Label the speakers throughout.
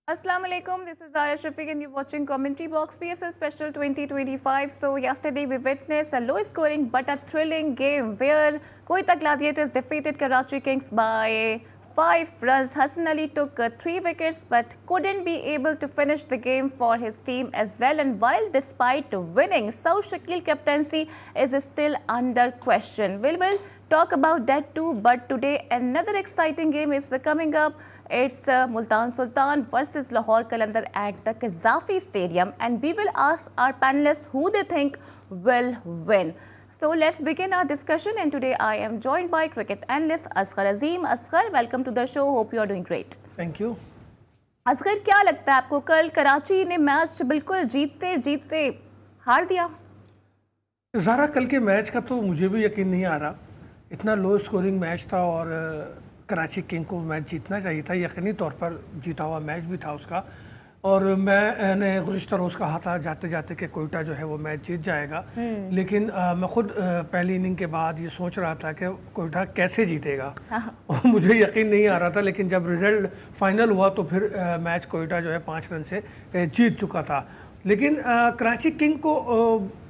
Speaker 1: Assalamu alaikum. This is Zara Shafiq and you're watching Commentary Box PSL Special 2025. So yesterday we witnessed a low-scoring but a thrilling game where Quetta Gladiators defeated Karachi Kings by 5 runs. Hassan Ali took 3 wickets but couldn't be able to finish the game for his team as well. And while despite winning, Saud Shakil captaincy is still under question. We will talk about that too. But today another exciting game is coming up. It's Multan Sultan versus Lahore Qalandar at the Qaddafi Stadium, and we will ask our panelists who they think will win. So let's begin our discussion, and today I am joined by cricket analyst Asghar Azim. Asghar, welcome to the show. Hope you are doing great.
Speaker 2: Thank you.
Speaker 1: Asghar, क्या लगता है आपको, कल कराची ने match बिल्कुल जीतते जीतते हार दिया?
Speaker 2: ज़ारा, कल के मैच का तो मुझे भी यकीन नहीं आ रहा। इतना लो स्कोरिंग मैच था और कराची किंग को मैच जीतना चाहिए था। यकीनी तौर पर जीता हुआ मैच भी था उसका, और मैंने गुज़िश्ता रोज़ कहा था जाते जाते कि कोयटा जो है वो मैच जीत जाएगा। लेकिन मैं खुद पहली इनिंग के बाद ये सोच रहा था कि कोयटा कैसे जीतेगा और मुझे यकीन नहीं आ रहा था। लेकिन जब रिज़ल्ट फाइनल हुआ तो फिर मैच कोयटा जो है 5 रन से जीत चुका था। लेकिन कराची किंग को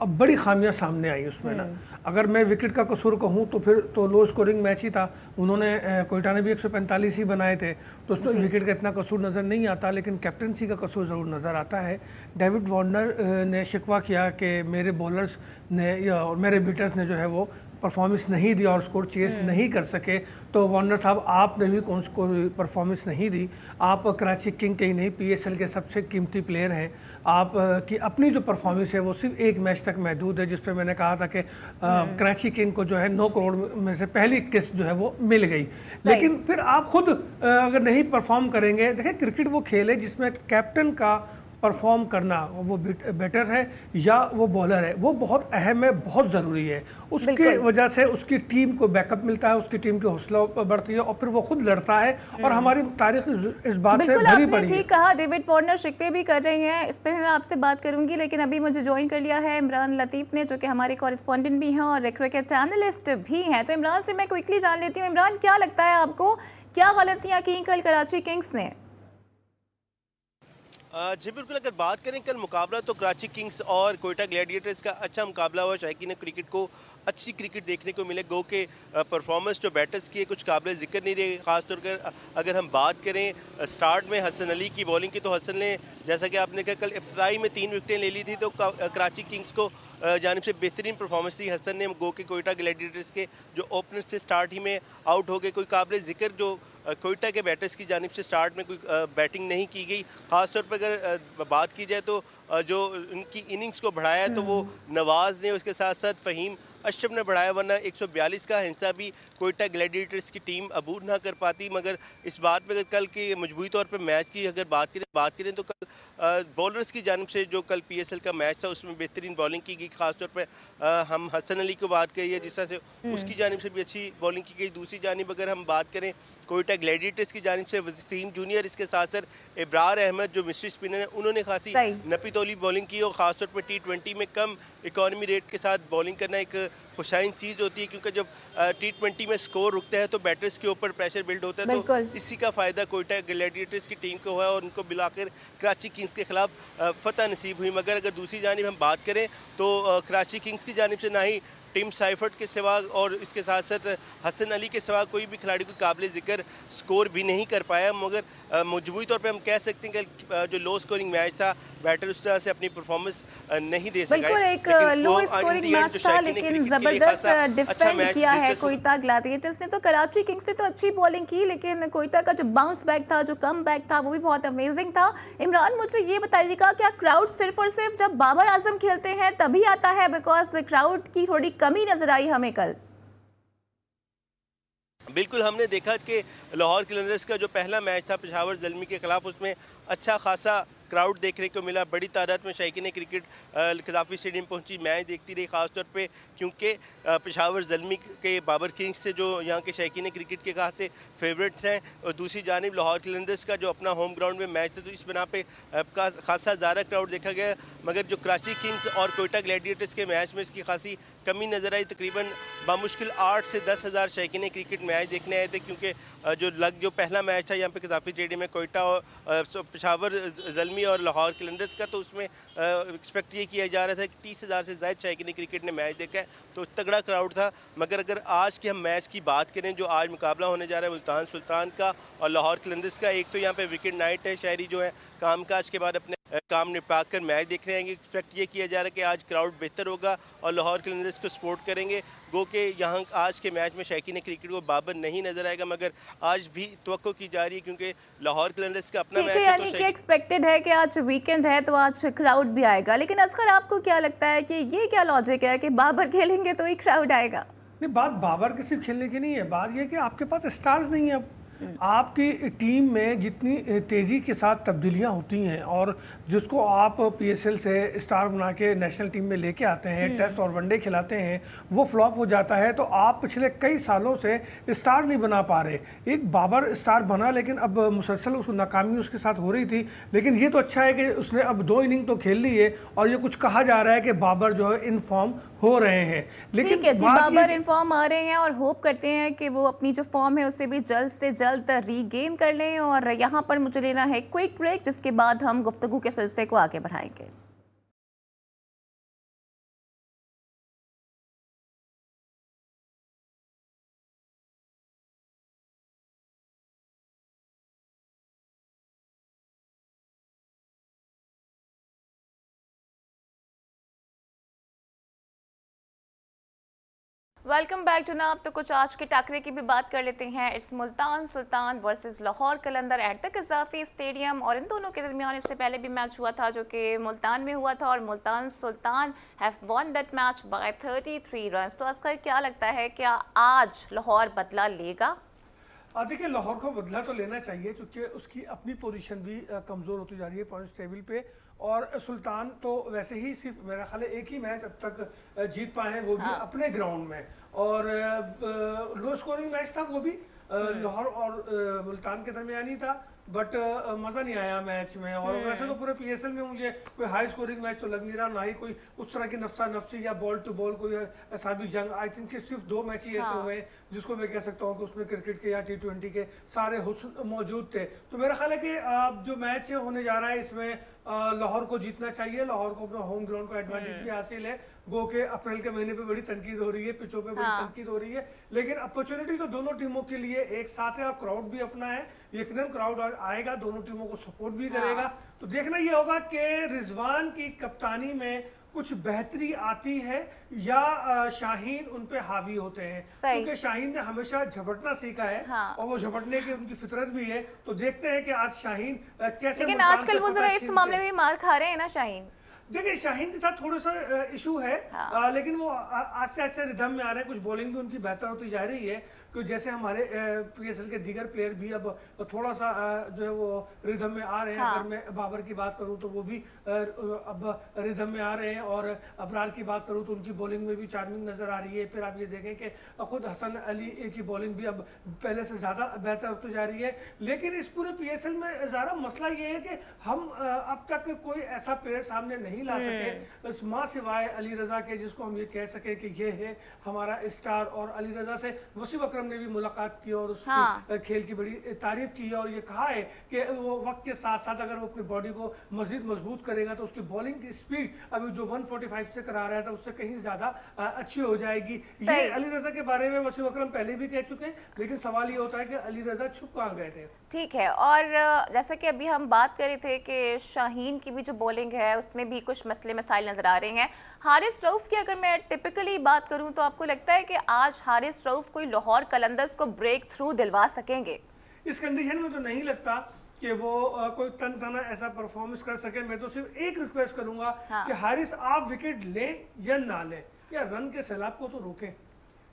Speaker 2: अब बड़ी खामियां सामने आई उसमें ना। अगर मैं विकेट का कसूर कहूँ तो फिर तो लो स्कोरिंग मैच ही था। उन्होंने कोयटा ने भी 145 ही बनाए थे, तो उसमें विकेट का इतना कसूर नज़र नहीं आता, लेकिन कैप्टनसी का कसूर ज़रूर नज़र आता है। डेविड वार्नर ने शिकवा किया कि मेरे बॉलर्स ने या मेरे बीटर्स ने जो है वो परफॉर्मेंस नहीं दी और स्कोर चेस नहीं कर सके। तो वार्नर साहब, आपने भी कोई परफॉर्मेंस नहीं दी। आप कराची किंग के ही नहीं, PSL के सबसे कीमती प्लेयर हैं। आप की अपनी जो परफॉर्मेंस है वो सिर्फ एक मैच तक महदूद है, जिस पे मैंने कहा था कि कराची किंग को जो है 9 करोड़ में से पहली किस्त जो है वो मिल गई। लेकिन फिर आप खुद अगर नहीं परफॉर्म करेंगे, देखिए क्रिकेट वो खेल है जिसमें कैप्टन का परफॉर्म करना, वो बेटर है या वो बॉलर है, वो बहुत अहम है, बहुत ज़रूरी है। उसके वजह से उसकी टीम को बैकअप मिलता है, उसकी टीम की हौसला बढ़ती है और फिर वो खुद लड़ता है। और हमारी तारीख इस बात से भरी पड़ी है।
Speaker 1: ठीक कहा, डेविड वार्नर शिकवे भी कर रहे हैं, इस पर मैं आपसे बात करूंगी। लेकिन अभी मुझे ज्वाइन कर लिया है इमरान लतीफ़ ने, जो कि हमारे कॉरेस्पॉन्डेंट भी हैं और क्रिकेट एनालिस्ट भी हैं। तो इमरान से मैं क्विकली जान लेती हूँ। इमरान, क्या लगता है आपको, क्या गलतियाँ की कल कराची किंग्स ने?
Speaker 3: जी बिल्कुल, अगर बात करें कल मुकाबला तो कराची किंग्स और कोयटा ग्लैडिएटर्स का अच्छा मुकाबला हुआ। शायकीन क्रिकेट को अच्छी क्रिकेट देखने को मिले। गो के परफॉर्मेंस जो बैटर्स की है कुछ काबिल ज़िक्र नहीं रहे। ख़ासतौर पर अगर हम बात करें स्टार्ट में हसन अली की बॉलिंग की, तो हसन ने, जैसा कि आपने कहा, कल इब्तदाई में 3 विकेटें ले ली थी, तो कराची किंग्स को जानिब से बेहतरीन परफॉर्मेंस थी। हसन ने गो के कोयटा ग्लैडिएटर्स के जो ओपनर्स थे स्टार्ट ही में आउट हो गए। कोई काबिल ज़िक्र जो कोयटा के बैटर्स की जानिब से स्टार्ट में कोई बैटिंग नहीं की गई। ख़ासतौर पर अगर बात की जाए तो जो उनकी इनिंग्स को बढ़ाया तो वो नवाज़ ने, उसके साथ साथ फ़हीम अशरफ ने बढ़ाया, वरना 142 का हिस्सा भी कोयटा ग्लैडिएटर्स की टीम अबूर ना कर पाती। मगर इस बात पर अगर कल के मजबूरी तौर पर मैच की अगर बात करें तो कल बॉलर्स की जानिब से जो कल PSL का मैच था उसमें बेहतरीन बॉलिंग की गई। ख़ासतौर पर हम हसन अली को बात करिए, जिस तरह से उसकी जानिब से भी अच्छी बॉलिंग की गई। दूसरी जानिब अगर हम बात करें कोयटा ग्लैडिएटर्स की जानिब से वसीम जूनियर, इसके साथ साथ इब्रार अहमद जो मिस्ट्री स्पिनर है, उन्होंने खासी नपी तोली बॉलिंग की। और ख़ासतौर पर T20 में कम इकॉनमी रेट के साथ बॉलिंग करना एक खुशाइन चीज़ होती है, क्योंकि जब T20 में स्कोर रुकता है तो बैटर्स के ऊपर प्रेशर बिल्ड होता है। तो इसी का फ़ायदा कोयटा ग्लैडिएटर्स की टीम को हुआ और उनको बिलाकर कराची किंग्स के खिलाफ फतह नसीब हुई। मगर अगर दूसरी जानिब हम बात करें तो कराची किंग्स की जानिब से ना ही टिम साइफर्ट के सिवा और इसके साथ साथ हसन अली के सिवा कोई भी खिलाड़ी को काबिल ज़िक्र स्कोर भी नहीं कर पाया। मगर मजबूरी तौर पे हम कह सकते हैं कि जो लो स्कोरिंग मैच था, बैटर उस तरह से अपनी परफॉर्मेंस नहीं दे सका।
Speaker 1: बिल्कुल एक लो स्कोरिंग मैच था, लेकिन ज़बरदस्त डिफेंड किया है कोयटा ग्लैडिएटर्स ने। तो कराची किंग्स ने तो अच्छी बॉलिंग की, लेकिन कोयटा का जो बाउंस बैक था, जो कम बैक था, वो भी बहुत अमेजिंग था। इमरान, मुझे ये बताइएगा, क्या क्राउड सिर्फ और सिर्फ जब बाबर आजम खेलते हैं तभी आता है? बिकॉज क्राउड की थोड़ी कमी नजर आई हमें कल।
Speaker 3: बिल्कुल, हमने देखा कि लाहौर कलंदर्स का जो पहला मैच था पेशावर ज़ल्मी के ख़िलाफ़, उसमें अच्छा खासा क्राउड देखने को मिला। बड़ी तादाद में शायकीन क्रिकेट कज़ाफ़ी स्टेडियम पहुंची, मैच देखती रही, ख़ासतौर पे क्योंकि पेशावर ज़ल्मी के बाबर किंग्स से जो यहाँ के शायकीन क्रिकेट के खासे फेवरेट्स हैं, और दूसरी जानिब लाहौर कलंदर्स का जो अपना होम ग्राउंड में मैच था, तो इस बिना पे खासा ज़्यादा क्राउड देखा गया। मगर जो कराची किंग्स और कोयटा ग्लैडिएटर्स के मैच में इसकी खासी कमी नज़र आई। तकरीबन बामुश्किल 8 से 10 हज़ार शायकीन क्रिकेट मैच देखने आए थे, क्योंकि जो पहला मैच था यहाँ पे कज़ाफ़ी स्टेडियम में कोयटा और पेशावर ज़ल्मी और लाहौर कलंदर्स का, तो उसमें एक्सपेक्ट ये किया जा रहा था कि 30,000 से ज़ायद शायकीन क्रिकेट ने मैच देखा है, तो तगड़ा क्राउड था। मगर अगर आज के हम मैच की बात करें, जो आज मुकाबला होने जा रहा है मुल्तान सुल्तान का और लाहौर कलंदर्स का, एक तो यहाँ पे विकेट नाइट है, शहरी जो है कामकाज के बाद अपने काम निपटा कर मैच देख रहे हैं। एक्सपेक्ट ये किया जा रहा है कि आज क्राउड बेहतर होगा और लाहौर कलंदर्स को सपोर्ट करेंगे। गो के यहाँ आज के मैच में शायकीन क्रिकेट को बाबर नहीं नजर आएगा, मगर आज भी तवक्को की जा रही है क्योंकि लाहौर कलंदर्स का अपना मैच है।
Speaker 1: यानी कि एक्सपेक्टेड है कि आज वीकेंड है तो आज क्राउड भी आएगा, लेकिन असगर आपको क्या लगता है कि ये क्या लॉजिक है कि बाबर खेलेंगे तो ही क्राउड आएगा?
Speaker 2: नहीं, बात बाबर के सिर्फ खेलने की नहीं है, बात यह कि आपके पास स्टार्स नहीं है। अब आपकी टीम में जितनी तेज़ी के साथ तब्दीलियां होती हैं और जिसको आप पीएसएल से स्टार बना के नेशनल टीम में लेके आते हैं, टेस्ट और वनडे खिलाते हैं, वो फ्लॉप हो जाता है। तो आप पिछले कई सालों से स्टार नहीं बना पा रहे। एक बाबर स्टार बना, लेकिन अब मुसलसल उसको नाकामी उसके साथ हो रही थी। लेकिन ये तो अच्छा है कि उसने अब 2 इनिंग तो खेल ली है और ये कुछ कहा जा रहा है कि बाबर जो है इन फॉर्म हो रहे हैं। लेकिन
Speaker 1: बाबर इन फॉर्म आ रहे हैं और होप करते हैं कि वो अपनी जो फॉर्म है उसे भी जल्द से जल्द रीगेन कर लें। और यहाँ पर मुझे लेना है क्विक ब्रेक, जिसके बाद हम गुफ्तगू के सिलसिले को आगे बढ़ाएंगे। वेलकम बैक टू नाप। तो कुछ आज के टाकरे की भी बात कर लेते हैं। It's Multan Sultan versus Lahore Qalandar at the Gaddafi stadium, और इन दोनों के दरमियान इससे पहले भी मैच हुआ था जो कि मुल्तान में हुआ था और Multan Sultan have won that match by 33 runs. तो असगर क्या लगता है, क्या आज लाहौर बदला लेगा?
Speaker 2: देखिए, लाहौर को बदला तो लेना चाहिए क्योंकि उसकी अपनी पोजीशन भी कमज़ोर होती जा रही है पॉइंट्स टेबल पे। और सुल्तान तो वैसे ही सिर्फ मेरा ख्याल है एक ही मैच अब तक जीत पाए हैं, वो भी अपने ग्राउंड में। और लो स्कोरिंग मैच था वो भी लाहौर और मुल्तान के दरमियान ही था, बट मज़ा नहीं आया मैच में। और वैसे तो पूरे पीएसएल में मुझे कोई हाई स्कोरिंग मैच तो लग नहीं रहा, ना ही कोई उस तरह की नफ्सा नफ्सी या बॉल टू बॉल कोई ऐसा भी जंग। आई थिंक कि सिर्फ 2 मैच ही ऐसे हुए जिसको मैं कह सकता हूँ कि उसमें क्रिकेट के या T20 के सारे हुस्न मौजूद थे। तो मेरा ख्याल है कि जो मैच होने जा रहा है इसमें लाहौर को जीतना चाहिए। लाहौर को अपना होम ग्राउंड का एडवांटेज भी हासिल है। गो के अप्रैल के महीने पे बड़ी तनकीद हो रही है, पिचों पे बड़ी तनकीद हो रही है, लेकिन अपॉर्चुनिटी तो दोनों टीमों के लिए एक साथ है और क्राउड भी अपना है। यकीनन क्राउड आएगा, दोनों टीमों को सपोर्ट भी करेगा। तो देखना ये होगा कि रिजवान की कप्तानी में कुछ बेहतरी आती है या शाहीन उन पे हावी होते हैं, क्योंकि शाहीन ने हमेशा झपटना सीखा है और वो झपटने की उनकी फितरत भी है। तो देखते हैं कि आज शाहीन कैसे।
Speaker 1: लेकिन आजकल वो जरा इस मामले में मार खा रहे हैं ना शाहीन।
Speaker 2: देखिए, शाहीन के साथ थोड़ा सा इशू है, लेकिन वो आस्ते आस्ते रिदम में आ रहे हैं। कुछ बॉलिंग भी उनकी बेहतर होती जा रही है, क्योंकि जैसे हमारे पीएसएल के दीगर प्लेयर भी अब थोड़ा सा जो है वो रिदम में आ रहे हैं। अगर मैं बाबर की बात करूं तो वो भी अब रिदम में आ रहे हैं, और अबरार की बात करूं तो उनकी बॉलिंग में भी चार्मिंग नज़र आ रही है। फिर आप ये देखें कि खुद हसन अली की बॉलिंग भी अब पहले से ज़्यादा बेहतर होती जा रही है। लेकिन इस पूरे पीएसएल में ज़रा मसला ये है कि हम अब तक कोई ऐसा प्लेयर सामने नहीं ला सके माँ सिवाय अली रजा के, जिसको हम ये कह सके कि ये है हमारा स्टार। और अली रजा से वसीम अकरम ने भी मुलाकात की और उसकी खेल की बड़ी तारीफ की है और ये कहा है कि वो वक्त के साथ साथ अगर वो अपनी बॉडी को मजीद मजबूत करेगा तो उसकी बॉलिंग की स्पीड अभी जो 145 से करा रहा था उससे कहीं ज्यादा अच्छी हो जाएगी। ये अली रजा के बारे में वसीम अकरम पहले भी कह चुके हैं, लेकिन सवाल ये होता है कि अली रजा छुप कहाँ गए थे।
Speaker 1: ठीक है, और जैसा कि अभी हम बात कर रहे थे कि शाहीन की भी जो बॉलिंग है उसमें भी कुछ मसले मसाइल नजर आ रहे हैं। हारिस रऊफ की अगर मैं टिपिकली बात करूं तो आपको लगता है कि आज हारिस रऊफ कोई लाहौर कलंदर्स को ब्रेक थ्रू दिलवा सकेंगे?
Speaker 2: इस कंडीशन में तो नहीं लगता कि वो कोई तन तना ऐसा परफॉर्मेंस कर सके। मैं तो सिर्फ एक रिक्वेस्ट करूंगा कि हारिस आप विकेट लें या ना लें, या रन के सैलाब को तो रोकें।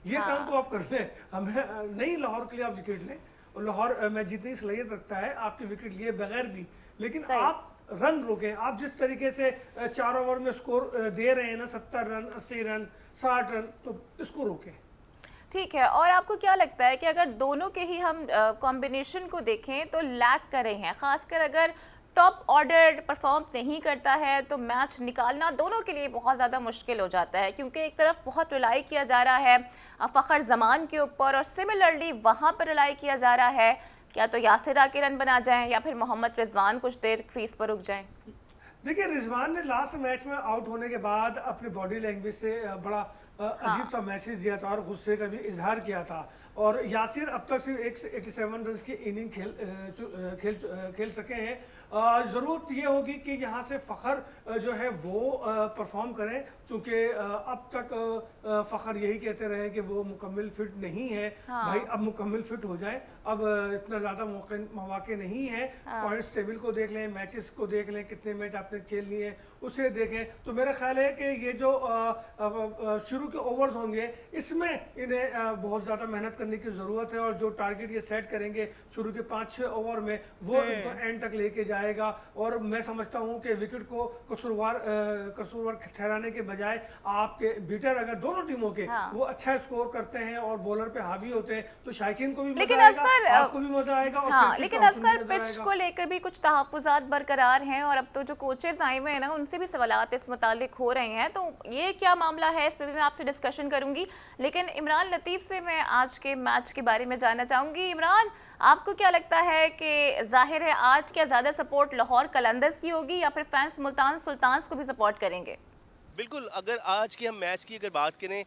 Speaker 2: ये काम तो आप कर लें, हमें नहीं लाहौर के लिए आप विकेट लें। और लाहौर मैच जीतने की सलाहियत रखता है आपके विकेट लिए बगैर भी, लेकिन आप रन रोकें। आप जिस तरीके से 4 ओवर में स्कोर दे रहे हैं ना, 70 रन, 80 रन, 60 रन, तो इसको रोकें।
Speaker 1: ठीक है, और आपको क्या लगता है कि अगर दोनों के ही हम कॉम्बिनेशन को देखें तो लैक कर रहे हैं, खासकर अगर टॉप ऑर्डर परफॉर्म नहीं करता है तो मैच निकालना दोनों के लिए बहुत ज़्यादा मुश्किल हो जाता है, क्योंकि एक तरफ बहुत रिलाई किया जा रहा है फ़खर जमान के ऊपर और सिमिलरली वहाँ पर रिलाई किया जा रहा है क्या तो यासिर के रन बना जाएं या फिर मोहम्मद रिजवान कुछ देर क्रीज पर रुक जाएं।
Speaker 2: देखिए, रिजवान ने लास्ट मैच में आउट होने के बाद अपनी बॉडी लैंग्वेज से बड़ा अजीब सा मैसेज दिया था और गुस्से का भी इजहार किया था। और यासिर अब तक सिर्फ 87 रन की इनिंग खेल सके हैं। ज़रूरत ये होगी कि यहाँ से फ़खर जो है वो परफॉर्म करें, क्योंकि अब तक फ़खर यही कहते रहे कि वो मुकम्मल फिट नहीं है। भाई अब मुकम्मल फिट हो जाए, अब इतना ज़्यादा मौके नहीं है। पॉइंट्स टेबल को देख लें, मैचेस को देख लें, कितने मैच आपने खेल लिए हैं उसे देखें। तो मेरा ख्याल है कि ये जो शुरू के ओवर्स होंगे इसमें इन्हें बहुत ज़्यादा मेहनत करने की ज़रूरत है, और जो टारगेट ये सेट करेंगे शुरू के 5-6 ओवर में वो इनको एंड तक लेके जाएगा। और मैं समझता हूँ कि विकेट को कसूरवार ठहराने के बजाय आपके बीटर अगर दोनों टीमों के वो अच्छा स्कोर करते हैं और बॉलर पे हावी होते हैं तो शायकीन को भी मजा आएगा, आपको भी मजा आएगा। और
Speaker 1: लेकिन असगर पिच को लेकर भी कुछ तहफ्फुज़ात बरकरार हैं और अब तो जो कोचेस आए हुए हैं ना उनसे भी सवालात इस मुतालिक हो रहे हैं, तो ये क्या मामला है इस पर भी मैं आपसे डिस्कशन करूंगी। लेकिन इमरान लतीफ़ से मैं आज के मैच के बारे में जानना चाहूँगी। इमरान, आपको क्या लगता है कि जाहिर है आज क्या ज़्यादा सपोर्ट लाहौर कलंदर्स की होगी या फिर फैंस मुल्तान सुल्तान्स को भी सपोर्ट करेंगे?
Speaker 3: बिल्कुल, अगर आज की हम मैच की अगर बात करें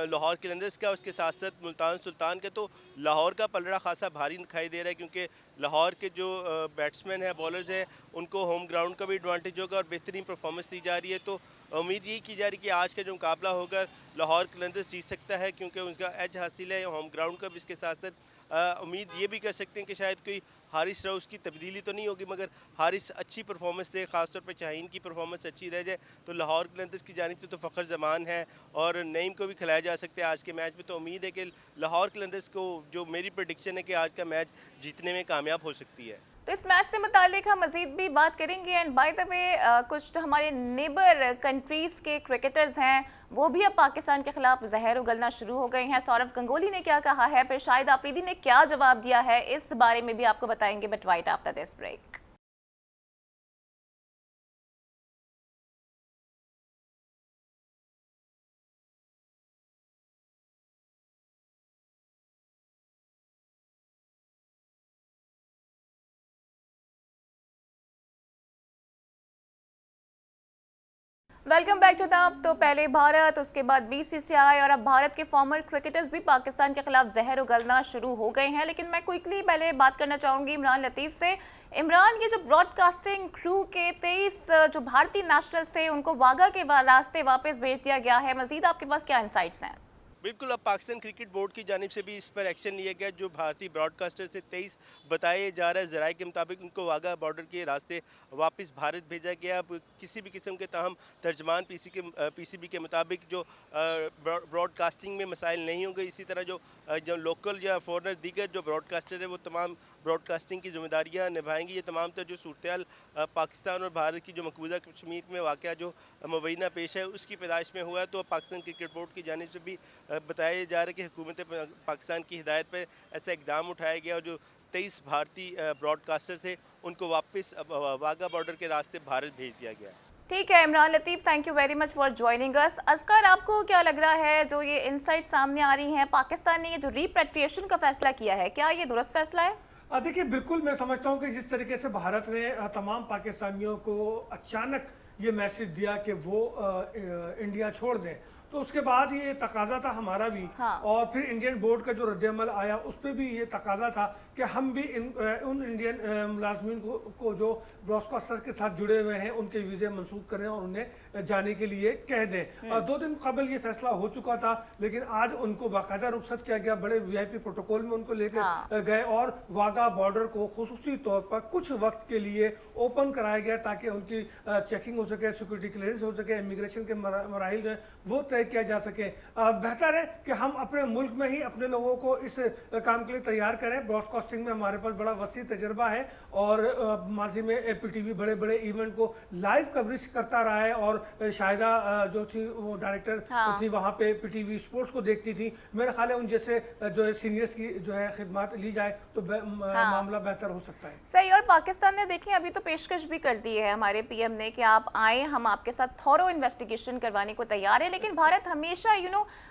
Speaker 3: लाहौर कलंदर्स का, उसके साथ साथ मुल्तान सुल्तान का, तो लाहौर का पलड़ा खासा भारी दिखाई दे रहा है, क्योंकि लाहौर के जो बैट्समैन हैं, बॉलर्स हैं, उनको होम ग्राउंड का भी एडवांटेज होगा और बेहतरीन परफॉर्मेंस दी जा रही है। तो उम्मीद यही की जा रही है कि आज का जो मुकाबला होगा लाहौर कलंदर्स जीत सकता है, क्योंकि उनका एज हासिल है होम ग्राउंड का भी। इसके साथ साथ उम्मीद ये भी कर सकते हैं कि शायद कोई हारिस राउस की तब्दीली तो नहीं होगी, मगर हारिस अच्छी परफॉर्मेंस दे, खासतौर पर शाहीन की परफॉर्मेंस अच्छी रह जाए तो लाहौर कलंदर्स की जानिब से तो फ़खर जमान है और नईम को भी खिलाया जा सकता है आज के मैच में। तो उम्मीद है कि लाहौर कलंदर्स को, जो मेरी प्रेडिक्शन है कि आज का मैच जीतने में कामयाब हो सकती है।
Speaker 1: तो इस मैच से मुतालिक हम मज़ीद भी बात करेंगे। एंड बाय द वे कुछ जो हमारे नेबर कंट्रीज़ के क्रिकेटर्स हैं वो भी अब पाकिस्तान के खिलाफ जहर उगलना शुरू हो गए हैं। सौरव गंगोली ने क्या कहा है, फिर शाहिद आफरीदी ने क्या जवाब दिया है, इस बारे में भी आपको बताएंगे, but right after this break. Welcome back to the. तो पहले भारत, उसके बाद बीसीसीआई और अब भारत के फॉर्मर क्रिकेटर्स भी पाकिस्तान के खिलाफ जहर उगलना शुरू हो गए हैं। लेकिन मैं क्विकली पहले बात करना चाहूँगी इमरान लतीफ़ से। इमरान, ये जो ब्रॉडकास्टिंग क्रू के 23 जो भारतीय नेशनल्स थे उनको वाघा के रास्ते वापस भेज दिया गया है, मज़ीद आपके पास क्या इंसाइट्स हैं?
Speaker 3: बिल्कुल, अब पाकिस्तान क्रिकेट बोर्ड की जानिब से भी इस पर एक्शन लिया गया। जो भारतीय ब्रॉडकास्टर से 23 बताए जा रहा है ज़राए के मुताबिक, उनको वाघा बॉर्डर के रास्ते वापस भारत भेजा गया। अब किसी भी किस्म के ताहम तर्जमान पीसीबी के मुताबिक जो ब्रॉडकास्टिंग में मसाइल नहीं होंगे। इसी तरह जो लोकल या फॉरनर दीगर जो ब्रॉडकास्टर है वो तमाम ब्रॉडकास्टिंग की जिम्मेदारियाँ निभाएंगी। ये तमाम तर जो सूरत पाकिस्तान और भारत की जो मकबूजा कश्मीर में वाक़या जो मुबैना पेश है उसकी पैदाइश में हुआ है। तो पाकिस्तान क्रिकेट बोर्ड की जानिब से भी बताया जा रहा है कि हुकूमत पाकिस्तान की हिदायत पर ऐसा इकदाम उठाया गया और जो 23 भारतीय ब्रॉडकास्टर थे उनको वापस वाघा बॉर्डर के रास्ते भारत भेज दिया गया।
Speaker 1: ठीक है Imran Latif, thank you very much for joining us. Asghar, आपको क्या लग रहा है जो ये इनसाइट सामने आ रही हैं, पाकिस्तान ने ये जो रिपेट्रिएशन का फैसला किया है, क्या ये दुरुस्त फैसला है?
Speaker 2: देखिए, बिल्कुल मैं समझता हूँ कि जिस तरीके से भारत ने तमाम पाकिस्तानियों को अचानक ये मैसेज दिया कि वो इंडिया छोड़ दें, तो उसके बाद ये तकाजा था हमारा भी। और फिर इंडियन बोर्ड का जो रद्दअमल आया उस पर भी ये तकाजा था कि हम भी उन इंडियन मुलाजमीन को जो ब्रॉडकास्टर के साथ जुड़े हुए हैं उनके वीज़े मनसूख करें और उन्हें जाने के लिए कह दें। 2 दिन कबल ये फैसला हो चुका था, लेकिन आज उनको बाकायदा रुखसत किया गया, बड़े VIP प्रोटोकॉल में उनको लेकर गए और वाघा बॉर्डर को खुसूसी तौर पर कुछ वक्त के लिए ओपन कराया गया ताकि उनकी चेकिंग हो सके, सिक्योरिटी क्लियरेंस हो सके, इमिग्रेशन के मराहिल जो है वो तय किया जा सके। बेहतर है कि हम अपने मुल्क में ही अपने लोगों को इस काम के लिए तैयार करें। ब्रॉडकास्टिंग में हमारे पास बड़ा वसी तजर्बा है और माजी में पीटीवी बड़े बड़े इवेंट को लाइव कवरेज करता रहा है और शाहिदा जो थी वो डायरेक्टर थी वहाँ पे पीटीवी स्पोर्ट्स को देखती थी। मेरा ख्याल है उन जैसे जो है सीनियर्स की जो है खिदमत ली जाए तो मामला बेहतर हो सकता है।
Speaker 1: सही। और पाकिस्तान ने देखिए अभी तो पेशकश भी कर दी है हमारे पीएम ने कि आप आए, हम आपके साथ थॉरो इन्वेस्टिगेशन करवाने को तैयार है, लेकिन भारत हमेशा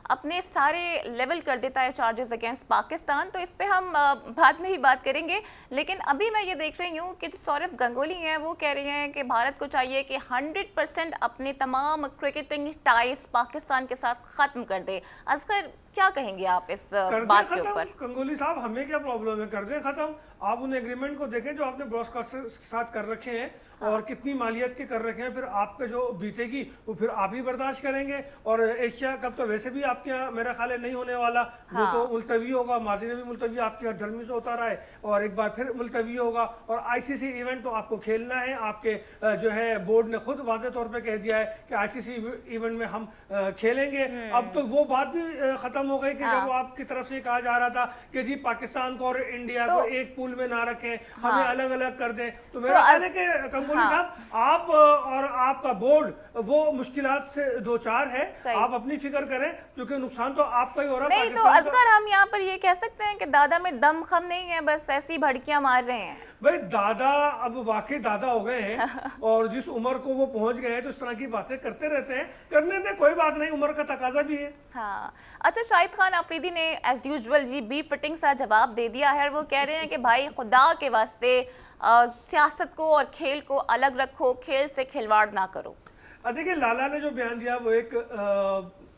Speaker 1: अपने सारे लेवल कर देता है चार्जेस अगेंस्ट पाकिस्तान। तो इस पे हम बाद में ही बात करेंगे, लेकिन अभी मैं ये देख रही हूँ कि सौरव गंगोली हैं वो कह रहे हैं कि भारत को चाहिए कि 100% अपने तमाम क्रिकेटिंग टाइज पाकिस्तान के साथ खत्म कर दे। असगर क्या कहेंगे आप इस बात के ऊपर?
Speaker 2: गंगोली साहब, हमें क्या प्रॉब्लम है, कर दे खत्म। आप उन एग्रीमेंट को देखें जो आपने ब्रॉडकास्टर के साथ कर रखे हैं और कितनी मालियत के कर रखे हैं, फिर आपके जो बीतेगी वो फिर आप ही बर्दाश्त करेंगे। और एशिया कप तो वैसे भी आपके यहाँ मेरा ख्याल है नहीं होने वाला, वो तो मुलतवी होगा। माजी में भी मुलतवी आपके यहाँ जर्मनी से होता रहा है और एक बार फिर मुलतवी होगा। और आईसीसी इवेंट तो आपको खेलना है, आपके जो है बोर्ड ने खुद वाज़ेह तौर पर कह दिया है कि आईसीसी इवेंट में हम खेलेंगे। अब तो वो बात भी खत्म हो गई कि जब आपकी तरफ से कहा जा रहा था कि जी पाकिस्तान को और इंडिया को एक पूल में ना रखें, हमें अलग अलग कर दें। तो मेरा ख्याल है कि गंगोली साहब, आप और आपका बोर्ड वो मुश्किलात से दो चार है, आप अपनी फिक्र करें क्योंकि नुकसान तो आपका ही हो रहा है।
Speaker 1: नहीं तो असगर हम यहाँ पर ये कह सकते हैं कि दादा में दम खम नहीं है, बस ऐसी भड़कियां मार रहे हैं।
Speaker 2: भाई दादा अब वाकई दादा हो गए हैं और जिस उम्र को वो पहुंच गए हैं तो इस तरह की बातें करते रहते हैं, करने दे, कोई बात नहीं, उम्र का तकाजा भी है।
Speaker 1: हाँ, अच्छा, शाहिद खान अफरीदी ने एज यूजुअल जी बी फिटिंग सा जवाब दे दिया है। वो कह रहे हैं कि भाई खुदा के वास्ते सियासत को और खेल को अलग रखो, खेल से खिलवाड़ ना करो।
Speaker 2: देखिए, लाला ने जो बयान दिया वो एक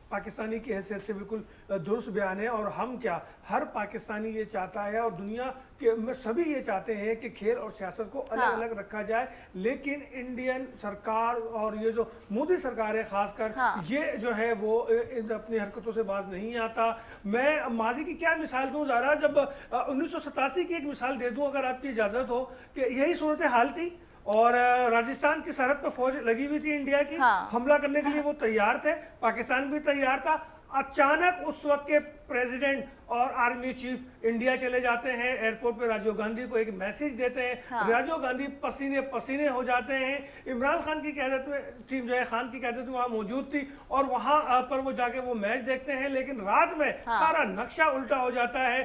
Speaker 2: पाकिस्तानी की हैसियत से बिल्कुल दुरुस्त बयान है। और हम क्या, हर पाकिस्तानी ये चाहता है और दुनिया के सभी ये चाहते हैं कि खेल और सियासत को अलग अलग रखा जाए। लेकिन इंडियन सरकार और ये जो मोदी सरकार है खासकर, ये जो है वो अपनी हरकतों से बाज नहीं आता। मैं माजी की क्या मिसाल दूँ ज़रा, जब 1987 की एक मिसाल दे दूँ अगर आपकी इजाज़त हो, कि यही सूरत हाल थी और राजस्थान की सरहद पर फौज लगी हुई थी इंडिया की, हमला करने के लिए वो तैयार थे, पाकिस्तान भी तैयार था। अचानक उस वक्त के प्रेसिडेंट और आर्मी चीफ इंडिया चले जाते हैं, एयरपोर्ट पे राजीव गांधी को एक मैसेज देते हैं। राजीव गांधी पसीने पसीने हो जाते हैं। इमरान खान की क़यादत में टीम जो है, खान की क़यादत में वहाँ मौजूद थी और वहाँ पर वो जाके वो मैच देखते हैं। लेकिन रात में सारा नक्शा उल्टा हो जाता है।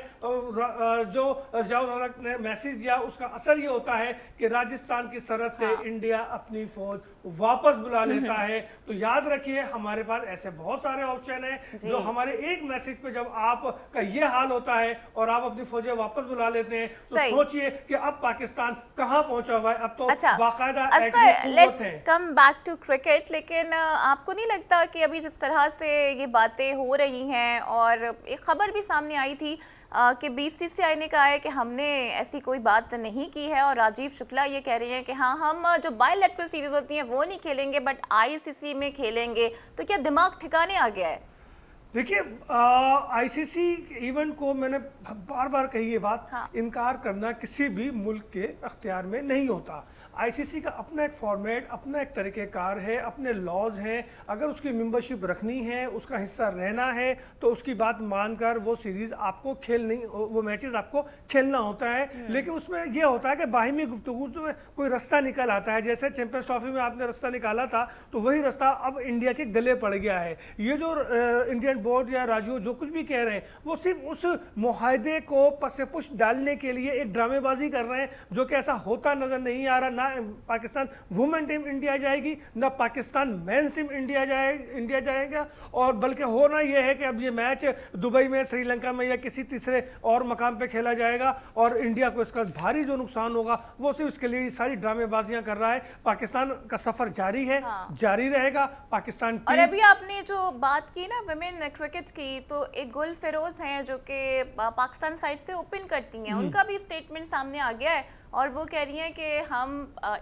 Speaker 2: जो ज़ियाउल हक ने मैसेज दिया उसका असर ये होता है कि राजस्थान की सरहद से इंडिया अपनी फौज वापस बुला लेता है। तो याद रखिए, हमारे पास ऐसे बहुत सारे ऑप्शन हैं जो हमारे एक मैसेज पे जब आपका ये हाल होता है और आप अपनी फौजें वापस बुला लेते हैं तो सोचिए कि अब पाकिस्तान कहां पहुंचा हुआ है। अब तो बाकायदा
Speaker 1: let's come back to cricket. लेकिन आपको नहीं लगता कि अभी जिस तरह से ये बातें हो रही हैं, और एक खबर भी सामने आई थी कि बीसीसीआई ने कहा है कि हमने ऐसी कोई बात नहीं की है, और राजीव शुक्ला ये कह रहे हैं कि हाँ, हम जो बायलैटरल सीरीज होती हैं वो नहीं खेलेंगे बट आईसीसी में खेलेंगे। तो क्या दिमाग ठिकाने आ गया है?
Speaker 2: देखिए, आईसीसी इवेंट को मैंने बार बार कही ये बात, इनकार करना किसी भी मुल्क के अख्तियार में नहीं होता। आईसीसी का अपना एक फॉर्मेट, अपना एक तरीक़ेकार है, अपने लॉज हैं। अगर उसकी मेंबरशिप रखनी है, उसका हिस्सा रहना है, तो उसकी बात मानकर वो सीरीज़ आपको वो मैचेस आपको खेलना होता है। लेकिन उसमें यह होता है कि बाहिमी गुफ्तगू में कोई रास्ता निकल आता है। जैसे चैंपियंस ट्रॉफी में आपने रास्ता निकाला था, तो वही रास्ता अब इंडिया के गले पड़ गया है। ये जो इंडियन बोर्ड या राजू जो कुछ भी कह रहे हैं, वो सिर्फ उस मुआहदे को पसे-पुश डालने के लिए एक ड्रामेबाजी कर रहे हैं, जो कि ऐसा होता नजर नहीं आ रहा। ना पाकिस्तान वुमेन टीम इंडिया जाएगी, ना पाकिस्तान मेंस टीम इंडिया जाएगा, और बल्कि होना यह है कि अब ये मैच दुबई में, श्रीलंका में या किसी तीसरे और मकाम पे खेला जाएगा और इंडिया को इसका भारी जो नुकसान होगा वो सिर्फ इसके लिए सारी ड्रामेबाजियां कर रहा है। पाकिस्तान का सफर जारी है, जारी रहेगा। पाकिस्तान
Speaker 1: और अभी आपने जो बात की ना विमेन क्रिकेट की, तो एक गुल फिरोज हैं जो कि पाकिस्तान साइड से ओपन करती हैं, उनका भी स्टेटमेंट सामने आ गया है। और वो कह रही हैं कि हम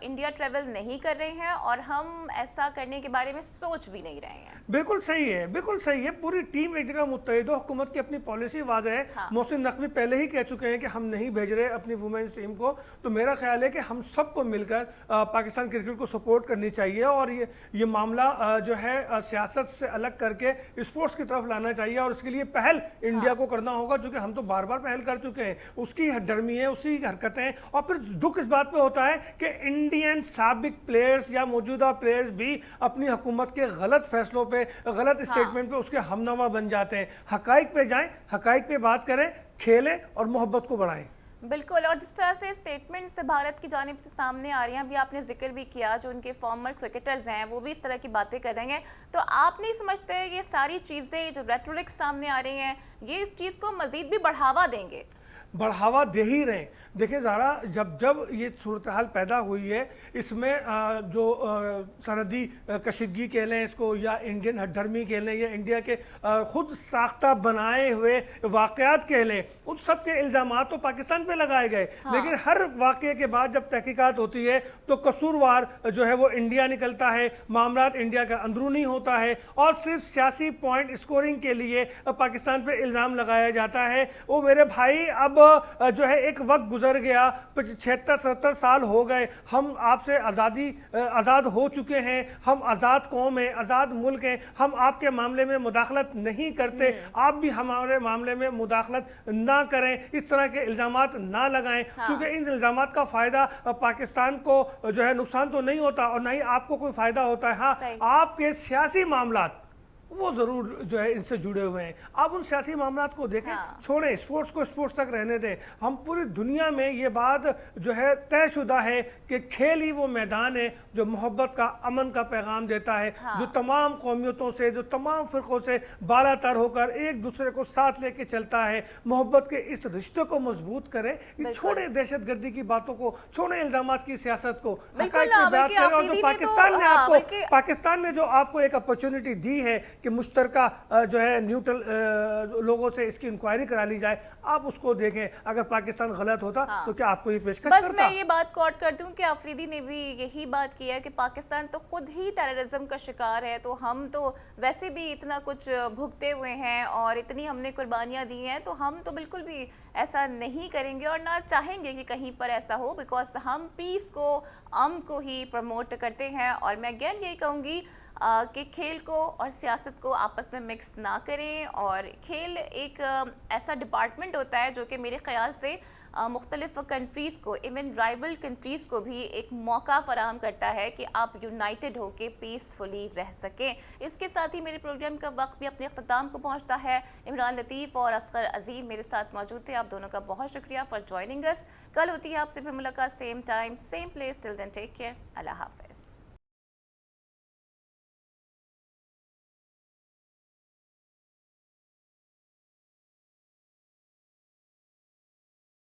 Speaker 1: इंडिया ट्रेवल नहीं कर रहे हैं और हम ऐसा करने के बारे में सोच भी नहीं रहे हैं।
Speaker 2: बिल्कुल सही है, बिल्कुल सही है। पूरी टीम एक जगह मुत्तहिद हो, हुकूमत की अपनी पॉलिसी वाज़ेह है।
Speaker 1: हाँ।
Speaker 2: मोहसिन नकवी पहले ही कह चुके हैं कि हम नहीं भेज रहे अपनी वुमेन्स टीम को। तो मेरा ख्याल है कि हम सबको मिलकर पाकिस्तान क्रिकेट को सपोर्ट करनी चाहिए और ये मामला जो है सियासत से अलग करके स्पोर्ट्स की तरफ लाना चाहिए और उसके लिए पहल इंडिया को करना होगा, जो कि हम तो बार बार पहल कर चुके हैं। उसकी हरदर्मी है, उसकी हरकतें, और फिर दुख इस बात पे होता है कि इंडियन साबिक प्लेयर्स या मौजूदा प्लेयर्स भी अपनी हुकूमत के गलत फैसलों पे, गलत स्टेटमेंट पे उसके हमनवा बन जाते हैं। हकाइक पे जाएं, हकाइक पे बात करें, खेलें और मोहब्बत को बढ़ाएं।
Speaker 1: बिल्कुल, और जिस तरह से स्टेटमेंट्स भारत की जानिब से सामने आ रही हैं, अभी आपने जिक्र भी किया, जो उनके फॉर्मर क्रिकेटर्स हैं वो भी इस तरह की बातें कर रहे हैं, तो आप नहीं समझते ये सारी चीज़ें जो रेटोरिक सामने आ रही हैं ये इस चीज़ को मज़ीद भी बढ़ावा देंगे?
Speaker 2: बढ़ावा दे ही रहे हैं। देखिए ज़रा, जब ये सूरत हाल पैदा हुई है, इसमें जो सरहदी कशीदगी कह लें इसको, या इंडियन हठधर्मी कह लें, या इंडिया के खुद साख्ता बनाए हुए वाक़यात कह लें, उन सब के इल्ज़ामात तो पाकिस्तान पे लगाए गए।
Speaker 1: हाँ।
Speaker 2: लेकिन हर वाक़े के बाद जब तहकीकात होती है तो कसूरवार जो है वो इंडिया निकलता है, मामलात इंडिया का अंदरूनी होता है और सिर्फ सियासी पॉइंट स्कोरिंग के लिए पाकिस्तान पे इल्ज़ाम लगाया जाता है। वो मेरे भाई, अब जो है एक वक्त गुजर गया, 76-77 साल हो गए, हम आपसे आज़ाद हो चुके हैं, हम आज़ाद कौम हैं, आज़ाद मुल्क हैं, हम आपके मामले में मुदाखलत नहीं करते, आप भी हमारे मामले में मुदाखलत ना करें, इस तरह के इल्ज़ामात ना लगाएं। क्योंकि इन इल्ज़ामात का फ़ायदा पाकिस्तान को जो है नुकसान तो नहीं होता और ना ही आपको कोई फ़ायदा होता है। हाँ, आपके सियासी मामलात वो ज़रूर जो है इनसे जुड़े हुए हैं। आप उन सियासी मामलात को देखें, छोड़ें, स्पोर्ट्स को स्पोर्ट्स तक रहने दें। हम पूरी दुनिया में ये बात जो है तयशुदा है कि खेल ही वो मैदान है जो मोहब्बत का, अमन का पैगाम देता है, जो तमाम कौमियतों से, जो तमाम फ़िरक़ों से बालातर होकर एक दूसरे को साथ लेके चलता है। मोहब्बत के इस रिश्ते को मजबूत करें, ये छोड़ें दहशत गर्दी की बातों को, छोड़ें इल्ज़ामात की सियासत को, हक़ाइक़ पे बात करें। और जो पाकिस्तान ने जो आपको एक अपॉर्चुनिटी दी है कि मुश्तरका जो है न्यूट्रल लोगों से इसकी इंक्वायरी करा ली जाए, आप उसको देखें। अगर पाकिस्तान गलत होता तो क्या आपको ये पेशकश करता?
Speaker 1: बस मैं ये बात कोट कर दूं कि अफरीदी ने भी यही बात की है कि पाकिस्तान तो खुद ही टेररिज्म का शिकार है, तो हम तो वैसे भी इतना कुछ भुगते हुए हैं और इतनी हमने कुर्बानियां दी हैं, तो हम तो बिल्कुल भी ऐसा नहीं करेंगे और ना चाहेंगे कि कहीं पर ऐसा हो, बिकॉज हम पीस को, अमन को ही प्रमोट करते हैं। और मैं अगेन यही कहूँगी कि खेल को और सियासत को आपस में मिक्स ना करें। और खेल एक ऐसा डिपार्टमेंट होता है जो कि मेरे ख्याल से मुख्तलिफ कंट्रीज़ को, इवन राइवल कंट्रीज़ को भी एक मौका फराहम करता है कि आप यूनाइटेड होकर पीसफुली रह सकें। इसके साथ ही मेरे प्रोग्राम का वक्त भी अपने अख्ताम को पहुंचता है। इमरान लतीफ़ और असगर अजीम मेरे साथ मौजूद थे। आप दोनों का बहुत शुक्रिया फॉर ज्वाइनिंग अस। कल होती है आपसे फिर मुलाकात, same time same place. Till then take care, अल्लाह हाफ़िज़।